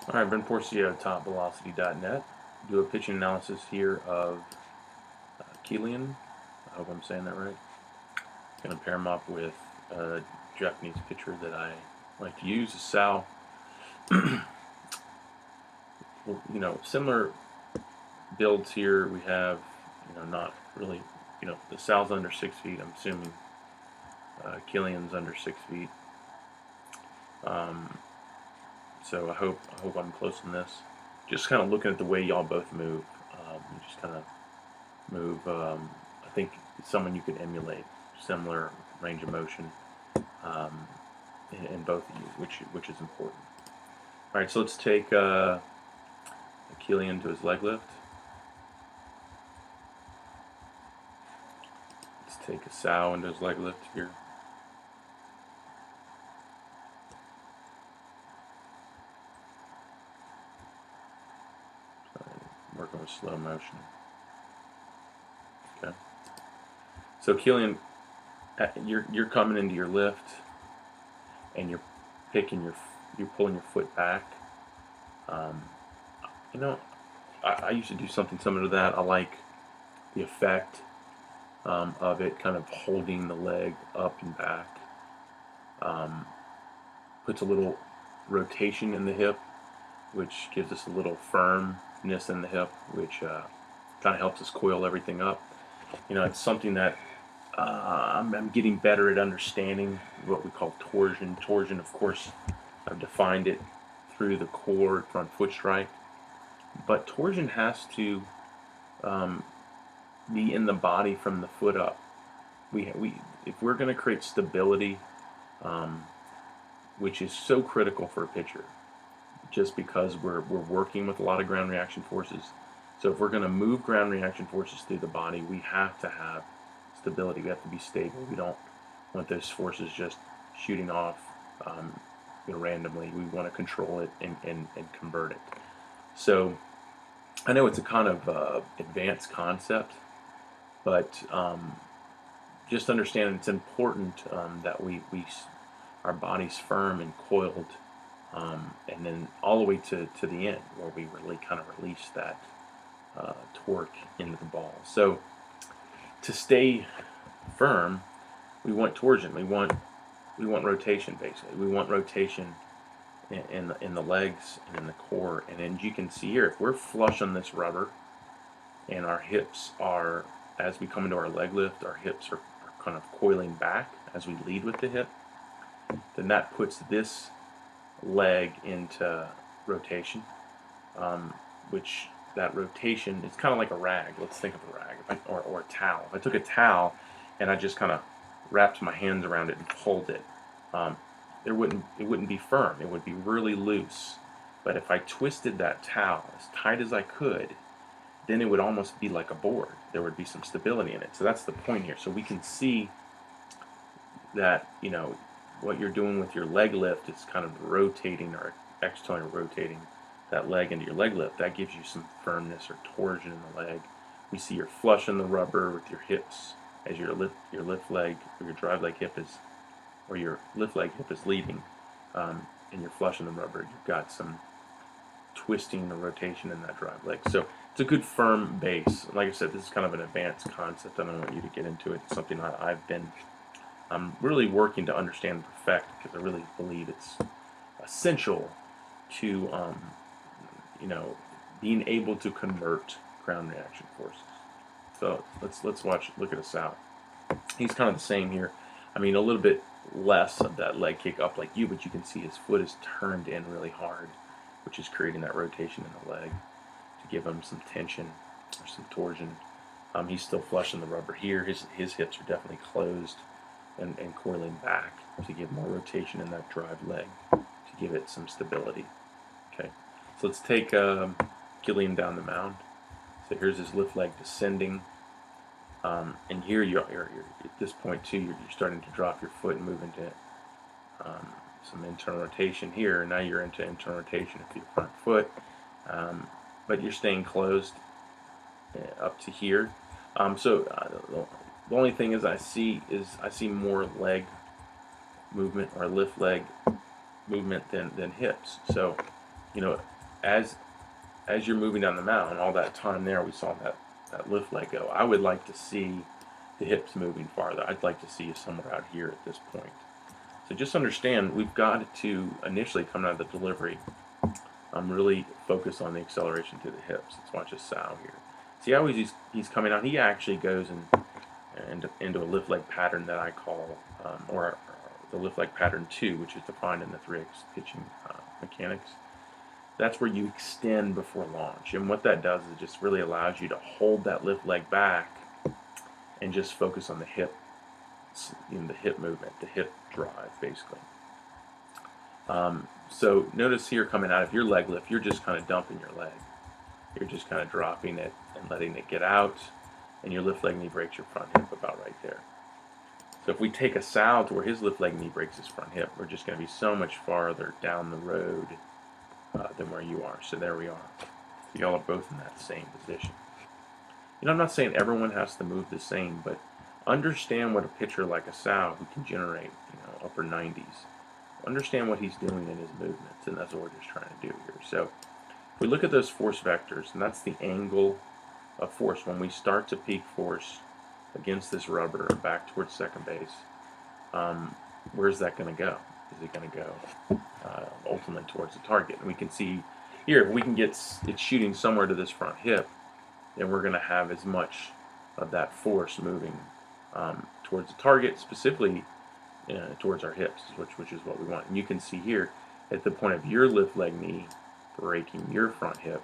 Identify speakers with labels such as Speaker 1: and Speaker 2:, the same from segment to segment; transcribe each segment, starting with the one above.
Speaker 1: All right, Ben Porcio at TopVelocity.net. Do a pitching analysis here of Keilen. I hope I'm saying that right. Going to pair him up with a Japanese pitcher that I like to use, Sal. Similar builds here. We have, not really, the Sal's under 6 feet. I'm assuming Keilen's under 6 feet. So I hope I'm close on this. Just kind of looking at the way y'all both move. You just kind of move. I think someone you could emulate, similar range of motion in both of you, which is important. All right, so let's take Keilen to his leg lift. Let's take a Sal into his leg lift here. Working with slow motion. Okay. So Keilen, you're coming into your lift, and you're pulling your foot back. I used to do something similar to that. I like the effect of it kind of holding the leg up and back. Puts a little rotation in the hip, which gives us a little firmness in the hip, which kind of helps us coil everything up. It's something that I'm getting better at understanding, what we call torsion. Torsion, of course, I've defined it through the core front foot strike, but torsion has to be in the body from the foot up. If we're going to create stability, which is so critical for a pitcher, just because we're working with a lot of ground reaction forces. So if we're going to move ground reaction forces through the body, we have to have stability. We have to be stable. We don't want those forces just shooting off randomly. We want to control it and convert it. So I know it's a kind of advanced concept, but just understand it's important that we our body's firm and coiled, and then all the way to the end, where we really kind of release that torque into the ball. So to stay firm, we want torsion. We want rotation, basically. We want rotation in the legs and in the core. And as you can see here, if we're flush on this rubber, and our hips are, as we come into our leg lift, our hips are kind of coiling back as we lead with the hip, then that puts this leg into rotation, which that rotation is kind of like a rag. Let's think of a rag, or a towel. If I took a towel and I just kind of wrapped my hands around it and pulled it, it wouldn't be firm. It would be really loose. But if I twisted that towel as tight as I could, then it would almost be like a board. There would be some stability in it. So that's the point here. So we can see that, what you're doing with your leg lift is kind of rotating, or externally rotating that leg into your leg lift. That gives you some firmness or torsion in the leg. We see you're flush in the rubber with your hips as your lift leg, or your drive leg hip is, or your lift leg hip is leading, and you're flush in the rubber. You've got some twisting or rotation in that drive leg. So it's a good firm base. Like I said, this is kind of an advanced concept. I don't want you to get into it. It's something I'm really working to understand and perfect, because I really believe it's essential to being able to convert ground reaction forces. So look at us out. He's kind of the same here. I mean, a little bit less of that leg kick up like you, but you can see his foot is turned in really hard, which is creating that rotation in the leg to give him some tension or some torsion. He's still flush in the rubber here. His hips are definitely closed and coiling back to give more rotation in that drive leg, to give it some stability. Okay, so let's take Keilen down the mound. So here's his lift leg descending, and here you're at this point too. You're starting to drop your foot and move into some internal rotation here. And now you're into internal rotation of your front foot, but you're staying closed up to here. The only thing is I see more leg movement, or lift leg movement, than hips. So as you're moving down the mountain, all that time there, we saw that lift leg go. I would like to see the hips moving farther. I'd like to see you somewhere out here at this point. So just understand, we've got to initially come out of the delivery, really focus on the acceleration through the hips. Let's watch a sow here. See how he's coming out? He actually goes into a lift leg pattern that I call, or the lift leg pattern 2, which is defined in the 3X pitching mechanics. That's where you extend before launch, and what that does is it just really allows you to hold that lift leg back and just focus on the hip, the hip movement, the hip drive, basically. So notice here coming out of your leg lift, you're just kind of dumping your leg. You're just kind of dropping it and letting it get out, and your lift leg knee breaks your front hip about right there. So if we take a sow to where his lift leg knee breaks his front hip, we're just going to be so much farther down the road than where you are. So there we are. So y'all are both in that same position. I'm not saying everyone has to move the same, but understand what a pitcher like a sow who can generate, upper 90s, understand what he's doing in his movements, and that's what we're just trying to do here. So if we look at those force vectors, and that's the angle of force when we start to peak force against this rubber back towards second base, where's that going to go? Is it going to go ultimately towards the target? And we can see here, if we can get it shooting somewhere to this front hip, then we're going to have as much of that force moving towards the target, specifically towards our hips, which is what we want. And you can see here, at the point of your lift leg knee breaking your front hip,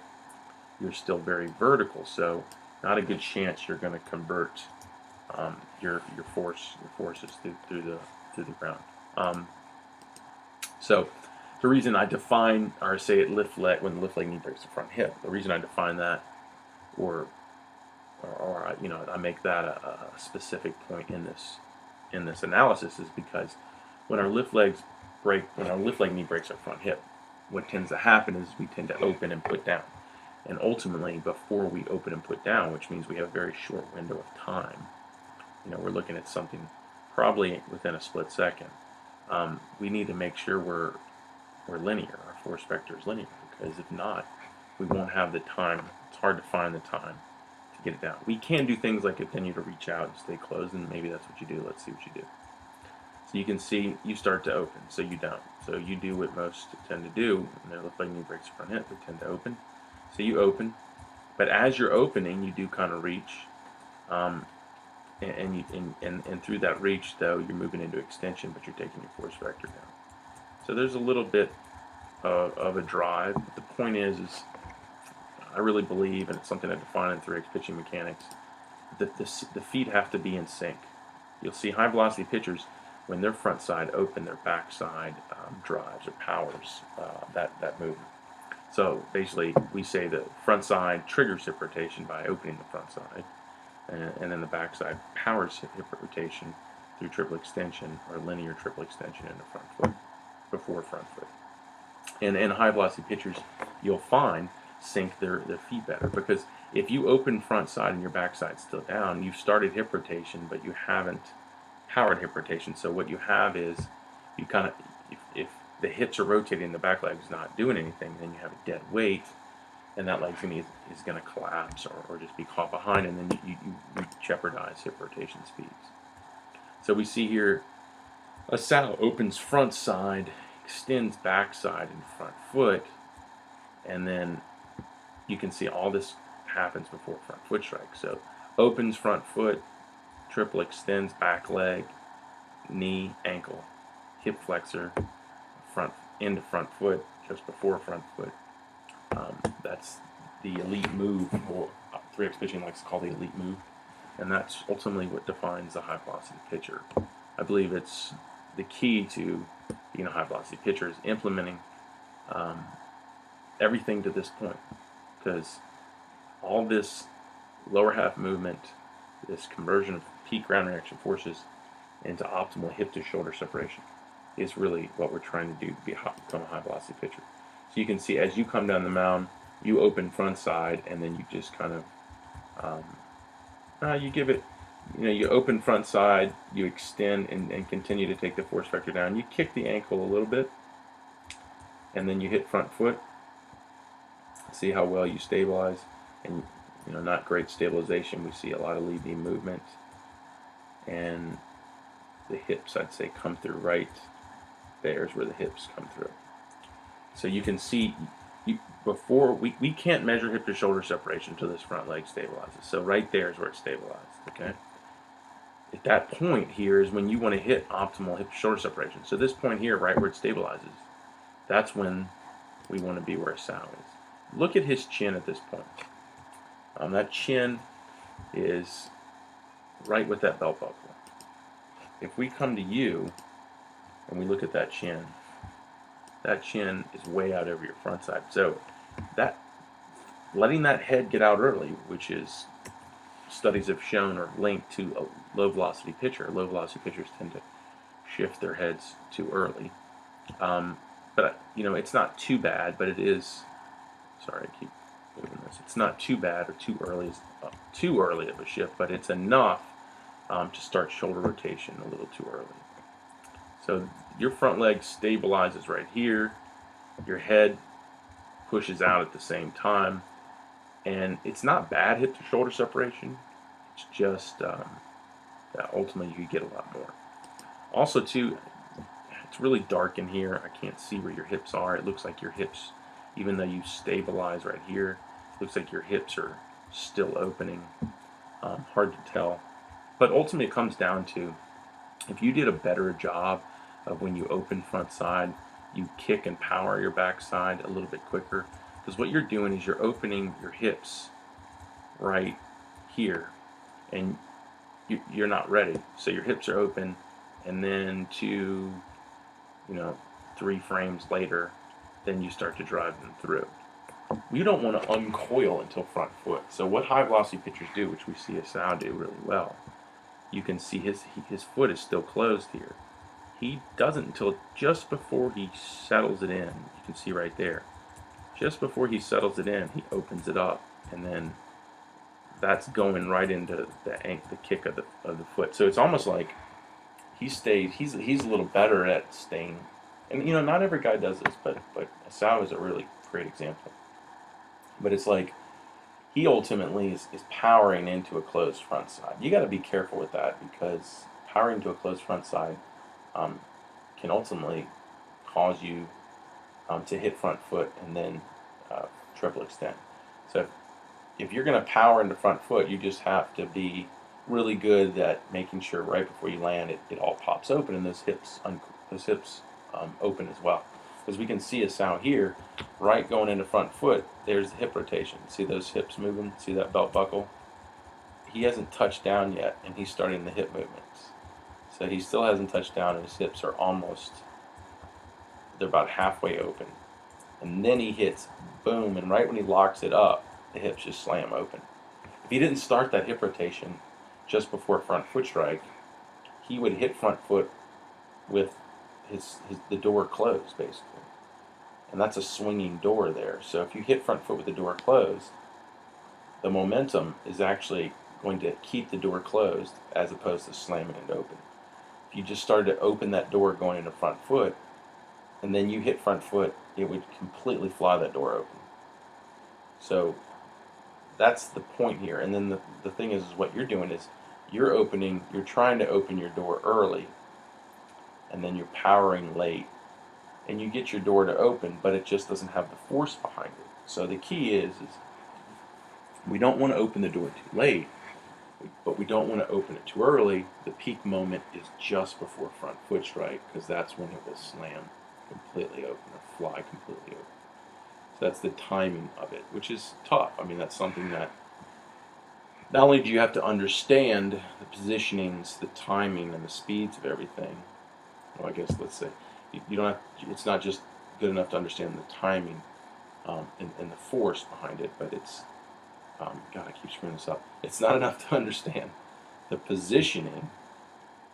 Speaker 1: you're still very vertical, so not a good chance you're going to convert your forces through the ground. So the reason I define, or say it lift leg, when the lift leg knee breaks the front hip, the reason I define that, or I make that a specific point in this analysis, is because when our lift leg knee breaks our front hip, what tends to happen is we tend to open and put down. And ultimately, before we open and put down, which means we have a very short window of time, we're looking at something probably within a split second, we need to make sure we're linear, our force vector is linear, because if not, we won't have the time. It's hard to find the time to get it down. We can do things like continue to reach out and stay closed, and maybe that's what you do. Let's see what you do. So you can see you start to open, so you don't. So you do what most tend to do, and it looks like knee breaks the front hip, they tend to open. So you open, but as you're opening, you do kind of reach, and through that reach, though, you're moving into extension, but you're taking your force vector down. So there's a little bit of a drive. But the point is I really believe, and it's something I define in 3X pitching mechanics, that the feet have to be in sync. You'll see high velocity pitchers, when their front side open, their back side drives or powers that movement. So basically, we say the front side triggers hip rotation by opening the front side, and then the back side powers hip rotation through triple extension or linear triple extension in the front foot, before front foot. And high velocity pitchers, you'll find, sync their feet better, because if you open front side and your back side's still down, you've started hip rotation, but you haven't powered hip rotation. So what you have is, you kind of, if the hips are rotating, the back leg's not doing anything, then you have a dead weight, and that leg is going to collapse or just be caught behind, and then you jeopardize hip rotation speeds. So we see here, a sow opens front side, extends back side and front foot, and then you can see all this happens before front foot strike. So opens front foot, triple extends back leg, knee, ankle, hip flexor, front into front foot just before front foot. That's the elite move, or 3X pitching likes to call the elite move, and that's ultimately what defines the high velocity pitcher. I believe it's the key to being a high velocity pitcher is implementing everything to this point, because all this lower half movement, this conversion of peak ground reaction forces into optimal hip to shoulder separation, is really what we're trying to do to become a high velocity pitcher. So you can see as you come down the mound, you open front side, and then you just kind of you give it, you open front side, you extend and continue to take the force vector down. You kick the ankle a little bit, and then you hit front foot, see how well you stabilize, and not great stabilization. We see a lot of lead knee movement, and the hips, I'd say, come through right there's where the hips come through. So you can see, before we can't measure hip to shoulder separation until this front leg stabilizes. So right there is where it's stabilized. Okay. At that point here is when you want to hit optimal hip to shoulder separation. So this point here, right where it stabilizes, that's when we want to be where Sal is. Look at his chin at this point. That chin is right with that belt buckle. If we come to you and we look at that chin is way out over your front side. So that letting that head get out early, which is studies have shown are linked to a low velocity pitcher. Low velocity pitchers tend to shift their heads too early. But it's not too bad, but it is. Sorry, I keep moving this. It's not too bad or too early of a shift, but it's enough to start shoulder rotation a little too early. So your front leg stabilizes right here. Your head pushes out at the same time, and it's not bad hip to shoulder separation. It's just that ultimately you get a lot more. Also, too, it's really dark in here. I can't see where your hips are. It looks like your hips, even though you stabilize right here, it looks like your hips are still opening. Hard to tell. But ultimately it comes down to, if you did a better job of when you open front side, you kick and power your back side a little bit quicker. Because what you're doing is you're opening your hips right here, and you're not ready. So your hips are open, and then 3 frames later, then you start to drive them through. You don't want to uncoil until front foot. So what high velocity pitchers do, which we see Asao do really well, you can see his foot is still closed here. He doesn't until just before he settles it in. You can see right there. Just before he settles it in, he opens it up, and then that's going right into the kick of the foot. So it's almost like he's a little better at staying. And not every guy does this, but Asao is a really great example. But it's like he ultimately is powering into a closed front side. You got to be careful with that, because powering into a closed front side can ultimately cause you to hit front foot and then triple extend. So if you're going to power into front foot, you just have to be really good at making sure right before you land it all pops open, and those hips open as well. Because we can see Asao here, right going into front foot, there's the hip rotation. See those hips moving? See that belt buckle? He hasn't touched down yet, and he's starting the hip movements. So he still hasn't touched down, and his hips are they're about halfway open. And then he hits, boom, and right when he locks it up, the hips just slam open. If he didn't start that hip rotation just before front foot strike, he would hit front foot with the door closed, basically. And that's a swinging door there. So if you hit front foot with the door closed, the momentum is actually going to keep the door closed as opposed to slamming it open. If you just started to open that door going into front foot, and then you hit front foot, it would completely fly that door open. So that's the point here. And then the thing is what you're doing is you're trying to open your door early, and then you're powering late, and you get your door to open, but it just doesn't have the force behind it. So the key is we don't want to open the door too late, but we don't want to open it too early. The peak moment is just before front foot strike, because that's when it will slam completely open or fly completely open. So that's the timing of it, which is tough. I mean, that's something that not only do you have to understand the positionings, the timing, and the speeds of everything. Well, I guess let's say you don't have. It's not just good enough to understand the timing and the force behind it, but it's God, I keep screwing this up. It's not enough to understand the positioning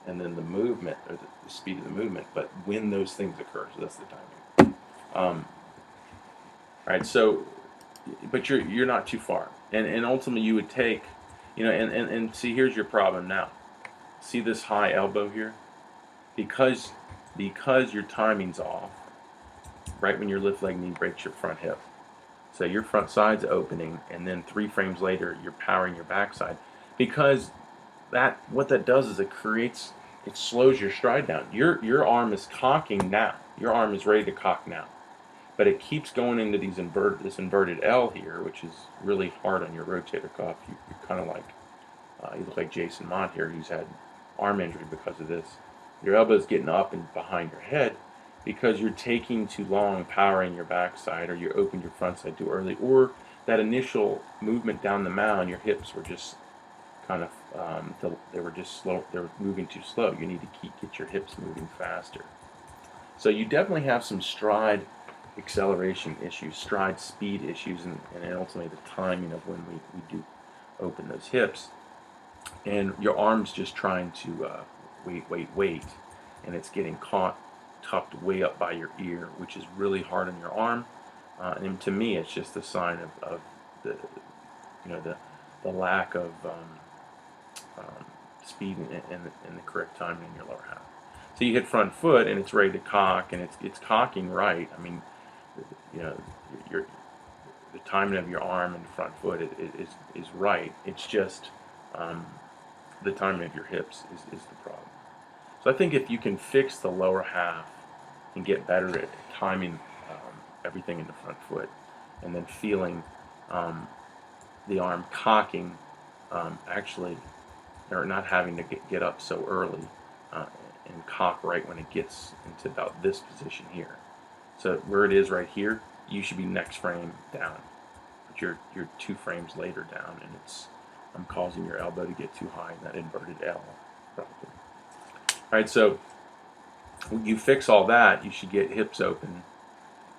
Speaker 1: and then the movement or the speed of the movement, but when those things occur. So that's the timing. All right. So, but you're not too far, and ultimately you would take, and see, here's your problem now. See this high elbow here, because your timing's off. Right when your lift leg knee breaks your front hip. So your front side's opening, and then 3 frames later, you're powering your backside, because what that does is it slows your stride down. Your arm is cocking now. Your arm is ready to cock now, but it keeps going into this inverted L here, which is really hard on your rotator cuff. You're kind of like you look like Jason Mott here, who's had arm injury because of this. Your elbow's getting up and behind your head because you're taking too long powering your backside, or you opened your front side too early, or that initial movement down the mound, your hips were just kind of they were just slow. They were moving too slow. You need to get your hips moving faster. So you definitely have some stride acceleration issues, stride speed issues, and ultimately the timing of when we do open those hips. And your arm's just trying to wait, and it's getting caught, tucked way up by your ear, which is really hard on your arm. And to me, it's just a sign of the the lack of speed and the correct timing in your lower half. So you hit front foot, and it's ready to cock, and it's cocking right. I mean, your the timing of your arm and front foot is right. It's just the timing of your hips is the problem. So I think if you can fix the lower half and get better at timing everything in the front foot, and then feeling the arm cocking, actually, or not having to get up so early and cock right when it gets into about this position here. So where it is right here, you should be next frame down, but you're 2 frames later down, and I'm causing your elbow to get too high in that inverted L, probably. All right, so when you fix all that, you should get hips open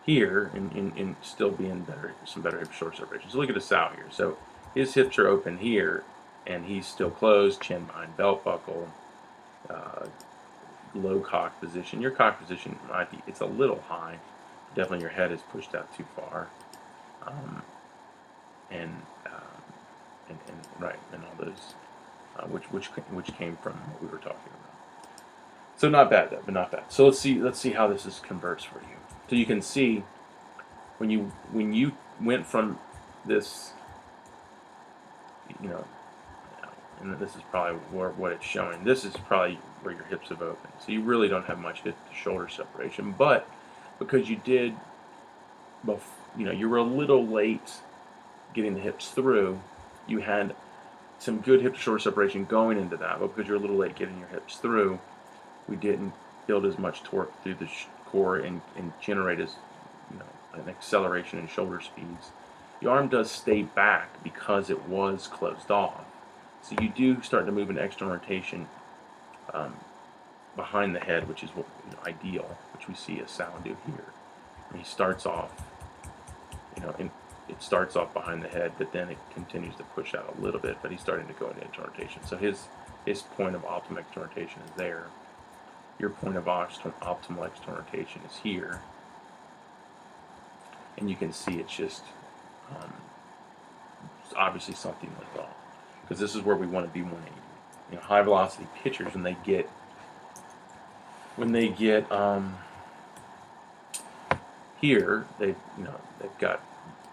Speaker 1: here and still be in some better hip shoulder separation. So look at the Sal here. So his hips are open here, and he's still closed, chin behind belt buckle, low cock position. Your cock position it's a little high. Definitely your head is pushed out too far, and all those, which came from what we were talking about. So not bad, but not bad. So let's see how this converts for you. So you can see when you went from this, and this is probably what it's showing. This is probably where your hips have opened. So you really don't have much hip to shoulder separation, but because you were a little late getting the hips through, you had some good hip to shoulder separation going into that, but because you're a little late getting your hips through, we didn't build as much torque through the core and generate as an acceleration in shoulder speeds. The arm does stay back because it was closed off. So you do start to move an external rotation behind the head, which is what ideal, which we see a Sal do here. And he starts off, it starts off behind the head, but then it continues to push out a little bit, but he's starting to go into external rotation. So his point of optimal external rotation is there. Your point of optimal external rotation is here. And you can see it's just obviously something went wrong, because this is where we want to be 180. High velocity pitchers, when they get here, they've got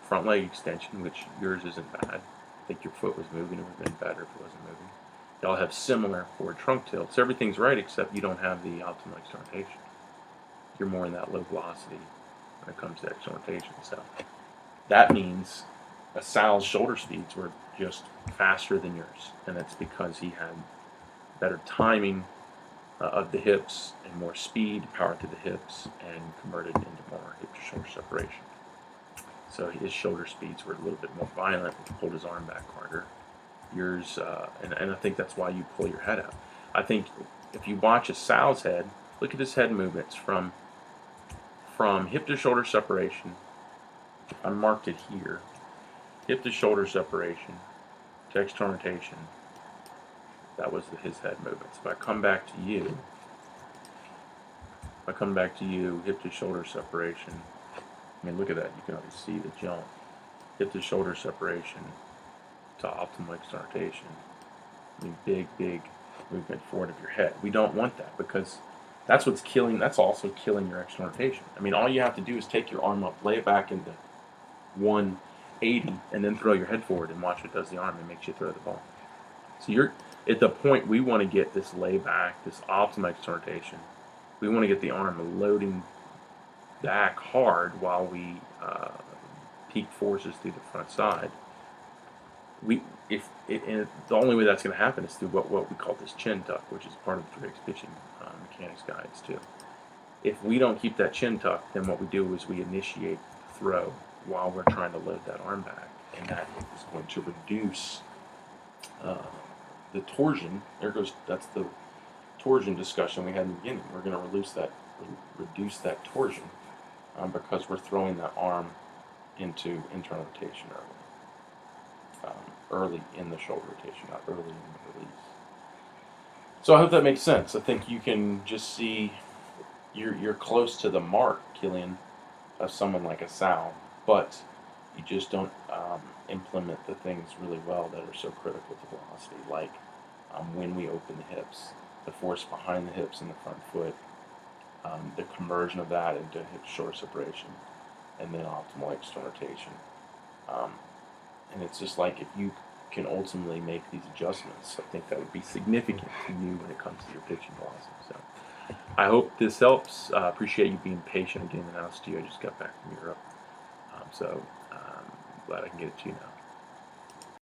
Speaker 1: front leg extension, which yours isn't bad. I think your foot was moving. It would have been better if it wasn't moving. They all have similar forward trunk tilt, so everything's right except you don't have the optimal external rotation. You're more in that low velocity when it comes to external rotation. So that means Sal's shoulder speeds were just faster than yours, and that's because he had better timing of the hips and more speed, power through the hips, and converted into more hip to shoulder separation. So his shoulder speeds were a little bit more violent, which pulled his arm back harder. Yours, and I think that's why you pull your head out. I think if you watch a Sal's head, look at his head movements from hip to shoulder separation. I marked it here. Hip to shoulder separation to external rotation. That was his head movements. If I come back to you, hip to shoulder separation. I mean, look at that. You can already see the jump. Hip to shoulder separation to optimal external rotation. I mean, big movement forward of your head. We don't want that, because that's what's killing. That's also killing your external rotation. I mean, all you have to do is take your arm up, lay it back into 180 and then throw your head forward and watch what does the arm and makes you throw the ball. So you're at the point we want to get this layback, this optimal external rotation. We want to get the arm loading back hard while we peak forces through the front side. And the only way that's going to happen is through what we call this chin tuck, which is part of Drake's pitching mechanics guides too. If we don't keep that chin tuck, then what we do is we initiate the throw while we're trying to load that arm back, and that is going to reduce the torsion. That's the torsion discussion we had in the beginning. We're going to reduce that torsion because we're throwing that arm into internal rotation early in the shoulder rotation, not early in the release. So I hope that makes sense. I think you can just see you're close to the mark, Keilen, of someone like a Sal, but you just don't implement the things really well that are so critical to velocity, like when we open the hips, the force behind the hips and the front foot, the conversion of that into hip-shoulder separation, and then optimal external rotation. And it's just like if you can ultimately make these adjustments, I think that would be significant to you when it comes to your pitching velocity. So I hope this helps. Appreciate you being patient and getting the announced to you. I just got back from Europe. So glad I can get it to you now.